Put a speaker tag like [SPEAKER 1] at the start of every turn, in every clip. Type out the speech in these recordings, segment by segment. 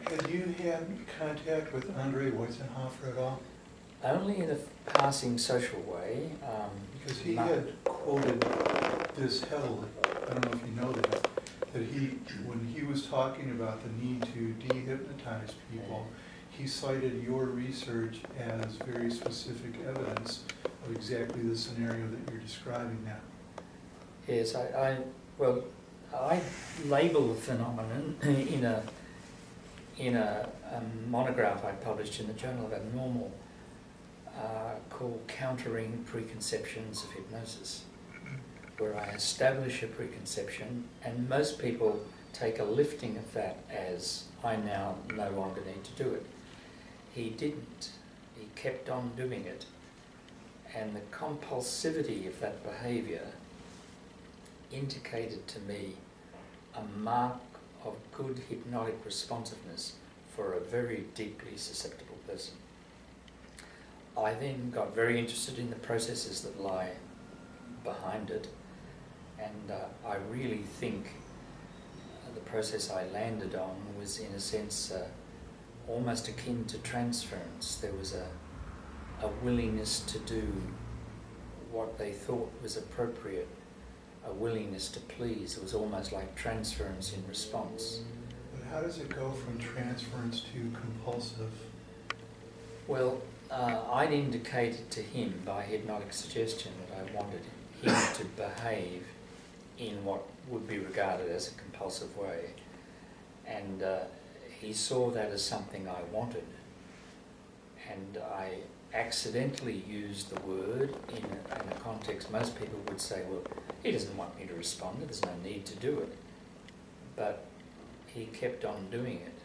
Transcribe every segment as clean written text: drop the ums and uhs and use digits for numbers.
[SPEAKER 1] Had you had contact with Andre Weisenhofer at all?
[SPEAKER 2] Only in a passing social way.
[SPEAKER 1] Because he had quoted this heavily, I don't know if you know that he, when he was talking about the need to dehypnotize people, he cited your research as very specific evidence of exactly the scenario that you're describing now.
[SPEAKER 2] Yes, well, I label the phenomenon in a monograph I published in the Journal of Abnormal called Countering Preconceptions of Hypnosis, where I establish a preconception, and most people take a lifting of that as, I now no longer need to do it. He didn't. He kept on doing it. And the compulsivity of that behaviour indicated to me a mark of good hypnotic responsiveness for a very deeply susceptible person. I then got very interested in the processes that lie behind it, and I really think the process I landed on was, in a sense, almost akin to transference. There was a willingness to do what they thought was appropriate, a willingness to please. It was almost like transference in response.
[SPEAKER 1] But how does it go from transference to compulsive?
[SPEAKER 2] Well, I'd indicated to him by hypnotic suggestion that I wanted him to behave in what would be regarded as a compulsive way. And he saw that as something I wanted. And I accidentally used the word in a context most people would say, well, he doesn't want me to respond, there's no need to do it. But he kept on doing it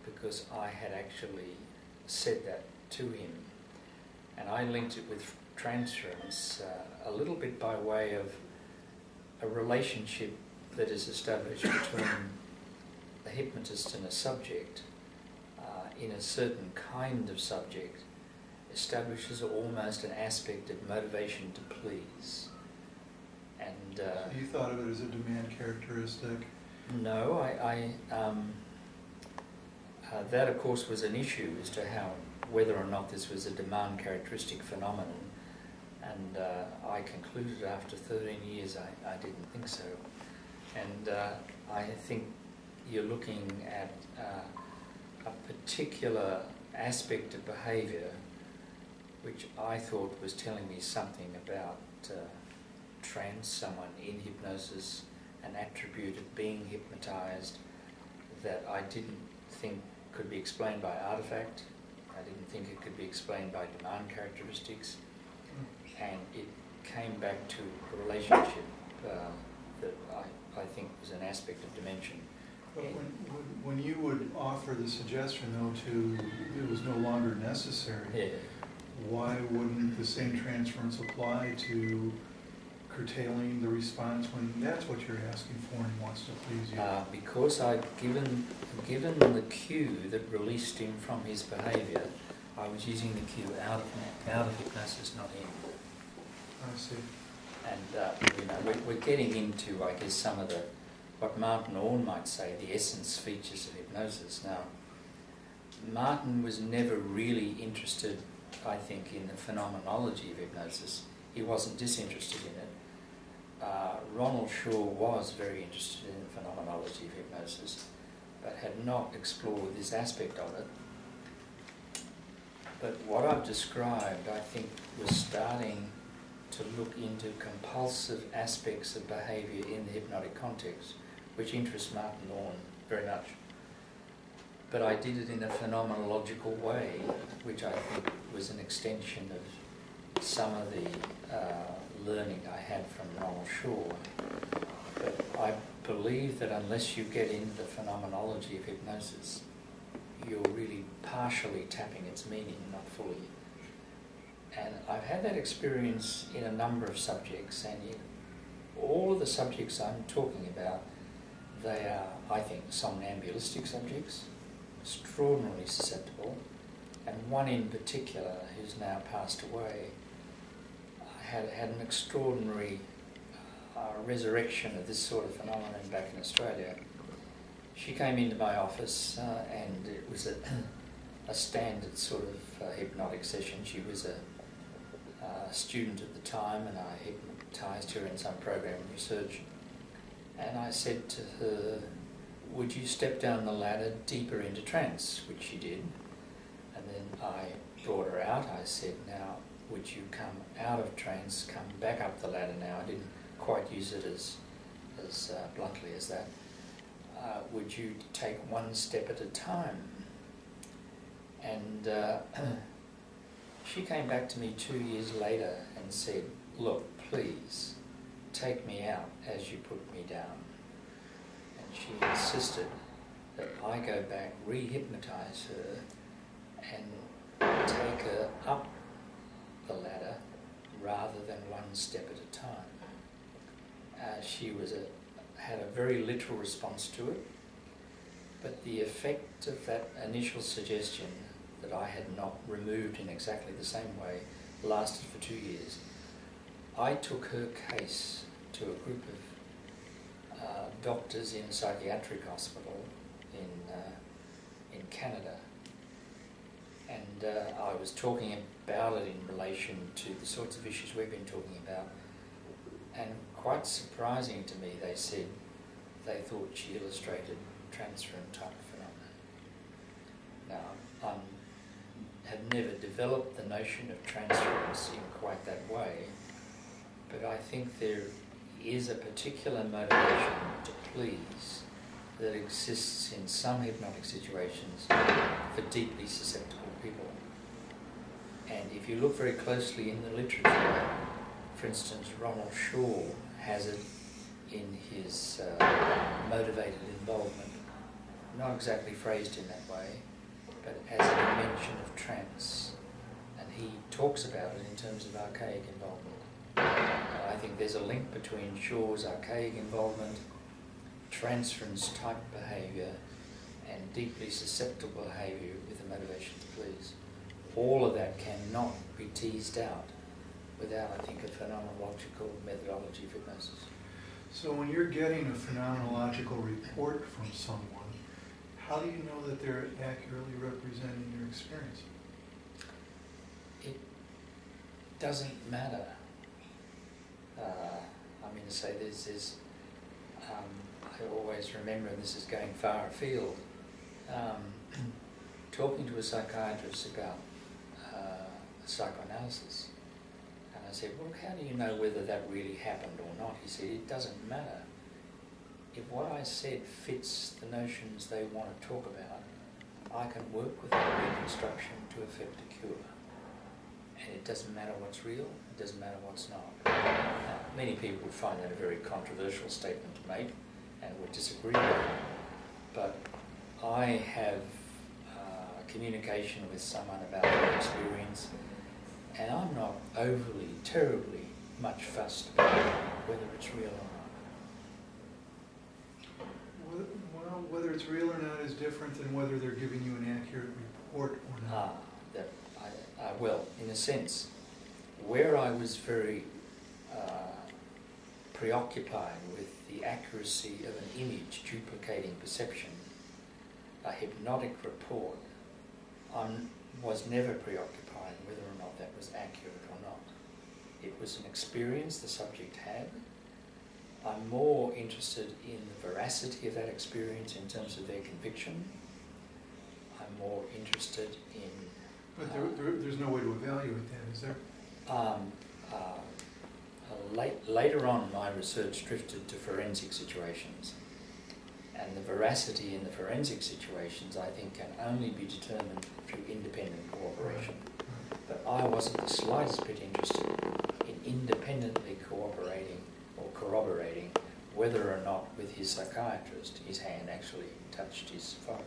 [SPEAKER 2] because I had actually said that to him. And I linked it with transference a little bit by way of a relationship that is established between a hypnotist and a subject in a certain kind of subject establishes almost an aspect of motivation to please. And
[SPEAKER 1] so you thought of it as a demand characteristic?
[SPEAKER 2] No, that of course was an issue as to whether or not this was a demand characteristic phenomenon, and I concluded after 13 years I didn't think so. And I think you're looking at a particular aspect of behaviour which I thought was telling me something about someone in hypnosis, an attribute of being hypnotised that I didn't think could be explained by artifact. I didn't think it could be explained by demand characteristics, and it came back to a relationship that I think was an aspect of dimension.
[SPEAKER 1] But when you would offer the suggestion, though, it was no longer necessary,
[SPEAKER 2] yeah.
[SPEAKER 1] Why wouldn't the same transference apply to curtailing the response when that's what you're asking for and wants to please you?
[SPEAKER 2] Because I'd given the cue that released him from his behaviour, I was using the cue out of hypnosis, not in.
[SPEAKER 1] I see.
[SPEAKER 2] And we're getting into, I guess, some of what Martin Orne might say, the essence features of hypnosis. Now, Martin was never really interested, I think, in the phenomenology of hypnosis. He wasn't disinterested in it. Ronald Shaw was very interested in the phenomenology of hypnosis, but had not explored this aspect of it. But what I've described, I think, was starting to look into compulsive aspects of behaviour in the hypnotic context, which interests Martin Orne very much. But I did it in a phenomenological way, which I think was an extension of some of the learning I had from Ronald Shaw. But I believe that unless you get into the phenomenology of hypnosis, you're really partially tapping its meaning, not fully. And I've had that experience in a number of subjects, and all of the subjects I'm talking about, they are, I think, somnambulistic subjects, extraordinarily susceptible, and one in particular who's now passed away had an extraordinary resurrection of this sort of phenomenon back in Australia. she came into my office and it was a standard sort of hypnotic session. She was a student at the time, and I hypnotised her in some program of research. And I said to her, would you step down the ladder deeper into trance, which she did. And then I brought her out. I said, now, would you come out of trance, come back up the ladder now? I didn't quite use it as bluntly as that. Would you take one step at a time? And she came back to me 2 years later and said, look, please, take me out as you put me down. And she insisted that I go back, re-hypnotise her, and take her up the ladder rather than one step at a time. She had a very literal response to it, but the effect of that initial suggestion that I had not removed in exactly the same way lasted for 2 years. I took her case to a group of doctors in a psychiatric hospital in Canada, and I was talking about it in relation to the sorts of issues we've been talking about, and quite surprising to me, they said they thought she illustrated transference type phenomena. Now, I have never developed the notion of transference in quite that way, but I think there is a particular motivation to please that exists in some hypnotic situations for deeply susceptible people. And if you look very closely in the literature, for instance, Ronald Shaw has it in his motivated involvement, not exactly phrased in that way, but as a dimension of trance. And he talks about it in terms of archaic involvement. I think there's a link between Shaw's archaic involvement, transference type behaviour, and deeply susceptible behaviour with the motivation to please. All of that cannot be teased out without, I think, a phenomenological methodology of hypnosis.
[SPEAKER 1] So when you're getting a phenomenological report from someone, how do you know that they're accurately representing your experience?
[SPEAKER 2] It doesn't matter. I mean to say there's I always remember, and this is going far afield, talking to a psychiatrist about psychoanalysis. And I said, well, how do you know whether that really happened or not? He said, it doesn't matter. If what I said fits the notions they want to talk about, I can work with that reconstruction to effect a cure. And it doesn't matter what's real, it doesn't matter what's not. Now, many people would find that a very controversial statement to make and would disagree with it. But I have communication with someone about their experience, and I'm not overly, terribly much fussed about whether it's real or not.
[SPEAKER 1] Well, whether it's real or not is different than whether they're giving you an accurate report or not.
[SPEAKER 2] Well, in a sense, where I was very preoccupied with the accuracy of an image duplicating perception, a hypnotic report, I was never preoccupied whether or not that was accurate or not. It was an experience the subject had. I'm more interested in the veracity of that experience in terms of their conviction. I'm more interested in...
[SPEAKER 1] But there's no way to evaluate that, is there?
[SPEAKER 2] Later on, my research drifted to forensic situations. And the veracity in the forensic situations, I think, can only be determined through independent cooperation. But I wasn't the slightest bit interested in independently cooperating or corroborating whether or not with his psychiatrist his hand actually touched his phone.